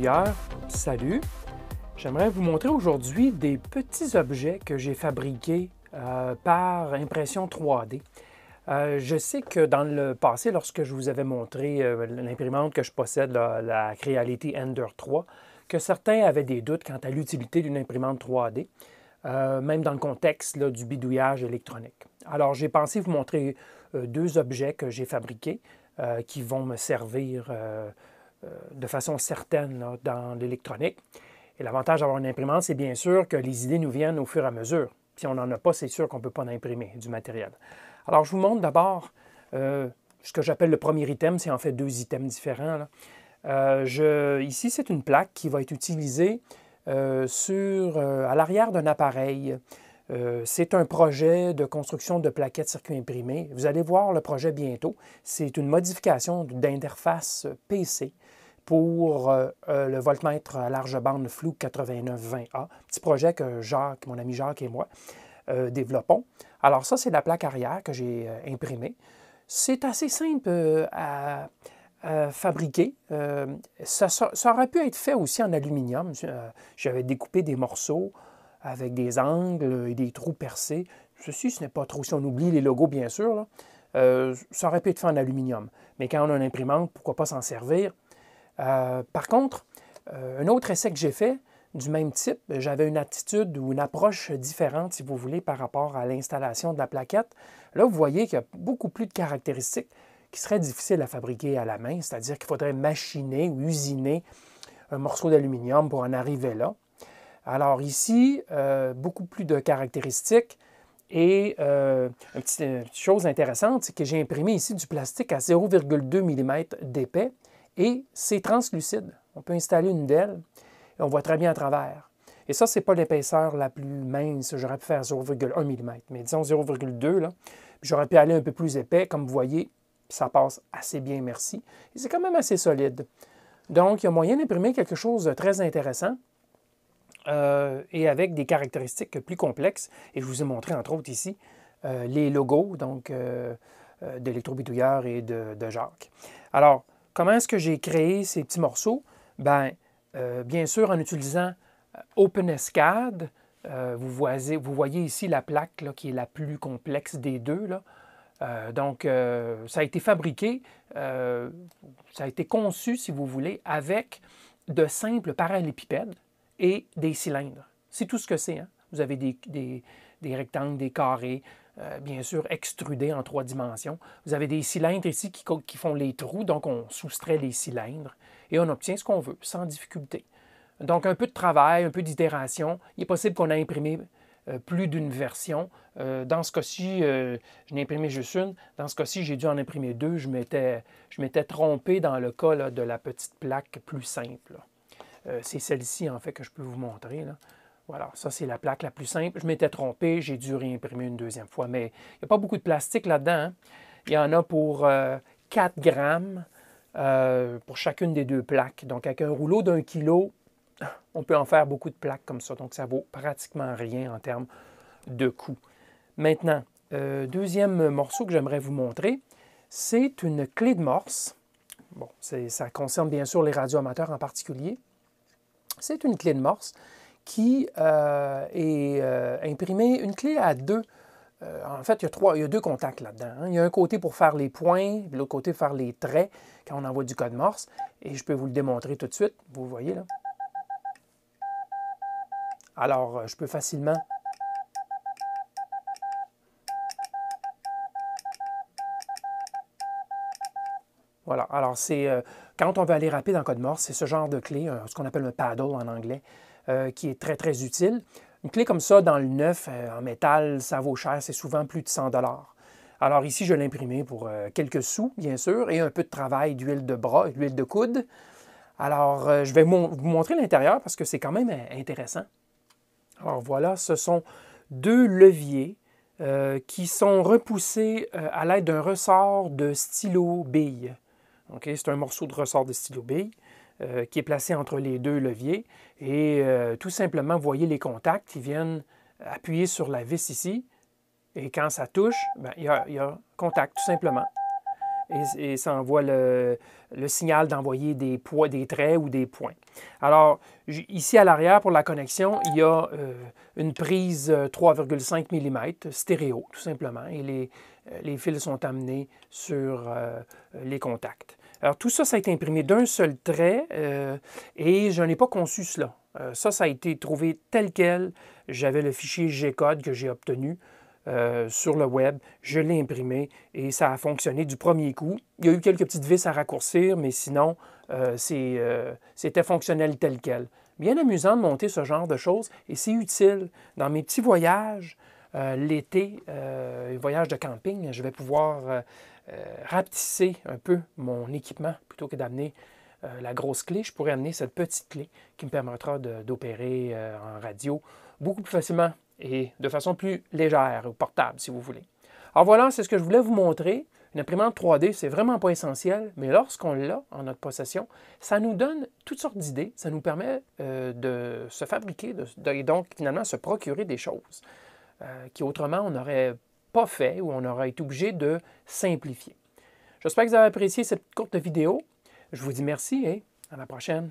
bidouilleur, salut! J'aimerais vous montrer aujourd'hui des petits objets que j'ai fabriqués par impression 3D. Je sais que dans le passé, lorsque je vous avais montré l'imprimante que je possède, la Creality Ender 3, que certains avaient des doutes quant à l'utilité d'une imprimante 3D, même dans le contexte du bidouillage électronique. Alors, j'ai pensé vous montrer deux objets que j'ai fabriqués qui vont me servir de façon certaine dans l'électronique. Et l'avantage d'avoir une imprimante, c'est bien sûr que les idées nous viennent au fur et à mesure. Si on n'en a pas, c'est sûr qu'on ne peut pas en imprimer du matériel. Alors, je vous montre d'abord ce que j'appelle le premier item. C'est en fait deux items différents. Ici, c'est une plaque qui va être utilisée à l'arrière d'un appareil. C'est un projet de construction de plaquettes circuits imprimés. Vous allez voir le projet bientôt. C'est une modification d'interface PC pour le voltmètre à large bande Fluke 8920A. Petit projet que mon ami Jacques et moi développons. Alors ça, c'est la plaque arrière que j'ai imprimée. C'est assez simple à fabriquer. Ça aurait pu être fait aussi en aluminium. J'avais découpé des morceaux avec des angles et des trous percés. Ceci, ce n'est pas trop, si on oublie les logos, bien sûr, là, ça aurait pu être fait en aluminium. Mais quand on a une imprimante, pourquoi pas s'en servir? Par contre, un autre essai que j'ai fait, du même type, j'avais une attitude ou une approche différente, si vous voulez, par rapport à l'installation de la plaquette. Là, vous voyez qu'il y a beaucoup plus de caractéristiques qui seraient difficiles à fabriquer à la main, c'est-à-dire qu'il faudrait machiner ou usiner un morceau d'aluminium pour en arriver là. Alors ici, beaucoup plus de caractéristiques et une petite chose intéressante, c'est que j'ai imprimé ici du plastique à 0,2 mm d'épais et c'est translucide. On peut installer une DEL et on voit très bien à travers. Et ça, ce n'est pas l'épaisseur la plus mince, j'aurais pu faire 0,1 mm, mais disons 0,2 là. J'aurais pu aller un peu plus épais, comme vous voyez, ça passe assez bien, merci. Et c'est quand même assez solide. Donc, il y a moyen d'imprimer quelque chose de très intéressant. Et avec des caractéristiques plus complexes. Et je vous ai montré, entre autres, ici, les logos donc d'Électro-Bidouilleur et de Jacques. Alors, comment est-ce que j'ai créé ces petits morceaux? Bien sûr, en utilisant OpenSCAD. Vous voyez ici la plaque là, qui est la plus complexe des deux. Là. Ça a été fabriqué, ça a été conçu, si vous voulez, avec de simples parallélépipèdes et des cylindres. C'est tout ce que c'est. Hein? Vous avez des rectangles, des carrés, bien sûr extrudés en 3 dimensions. Vous avez des cylindres ici qui font les trous, donc on soustrait les cylindres et on obtient ce qu'on veut, sans difficulté. Donc un peu de travail, un peu d'itération. Il est possible qu'on ait imprimé plus d'une version. Dans ce cas-ci, je n'ai imprimé juste une. Dans ce cas-ci, j'ai dû en imprimer 2. Je m'étais trompé dans le cas là, de la petite plaque plus simple. C'est celle-ci, en fait, que je peux vous montrer. Là. Voilà, ça, c'est la plaque la plus simple. Je m'étais trompé, j'ai dû réimprimer une deuxième fois. Mais il n'y a pas beaucoup de plastique là-dedans. Hein? Il y en a pour 4 grammes pour chacune des deux plaques. Donc, avec un rouleau d'1 kilo, on peut en faire beaucoup de plaques comme ça. Donc, ça vaut pratiquement rien en termes de coût. Maintenant, deuxième morceau que j'aimerais vous montrer, c'est une clé de Morse. Bon, ça concerne bien sûr les radioamateurs en particulier. C'est une clé de Morse qui est imprimée, une clé à 2. En fait, il y a 2 contacts là-dedans. Hein. Il y a un côté pour faire les points, puis l'autre côté pour faire les traits quand on envoie du code Morse. Et je peux vous le démontrer tout de suite. Vous voyez là. Alors, je peux facilement... Voilà. Alors, quand on veut aller rapide en code Morse, c'est ce genre de clé, ce qu'on appelle un paddle en anglais, qui est très, très utile. Une clé comme ça, dans le neuf, en métal, ça vaut cher, c'est souvent plus de 100 $. Alors ici, je l'ai imprimé pour quelques sous, bien sûr, et un peu de travail d'huile de bras, d'huile de coude. Alors, je vais vous montrer l'intérieur parce que c'est quand même intéressant. Alors voilà, ce sont 2 leviers qui sont repoussés à l'aide d'un ressort de stylo bille. Okay? C'est un morceau de ressort de stylo bille qui est placé entre les 2 leviers. Et tout simplement, vous voyez les contacts, ils viennent appuyer sur la vis ici. Et quand ça touche, bien, il y a contact, tout simplement. et ça envoie le signal d'envoyer des traits ou des points. Alors, ici à l'arrière, pour la connexion, il y a une prise 3,5 mm stéréo, tout simplement, et les fils sont amenés sur les contacts. Alors, tout ça, ça a été imprimé d'un seul trait et je n'ai pas conçu cela. Ça a été trouvé tel quel. J'avais le fichier G-code que j'ai obtenu sur le web. Je l'ai imprimé et ça a fonctionné du premier coup. Il y a eu quelques petites vis à raccourcir, mais sinon, c'était fonctionnel tel quel. Bien amusant de monter ce genre de choses et c'est utile dans mes petits voyages. L'été, voyage de camping, je vais pouvoir rapetisser un peu mon équipement plutôt que d'amener la grosse clé. Je pourrais amener cette petite clé qui me permettra d'opérer en radio beaucoup plus facilement et de façon plus légère ou portable, si vous voulez. Alors voilà, c'est ce que je voulais vous montrer. Une imprimante 3D, c'est vraiment pas essentiel, mais lorsqu'on l'a en notre possession, ça nous donne toutes sortes d'idées. Ça nous permet de se fabriquer et donc finalement se procurer des choses qui autrement on n'aurait pas fait ou on aurait été obligé de simplifier. J'espère que vous avez apprécié cette courte vidéo. Je vous dis merci et à la prochaine.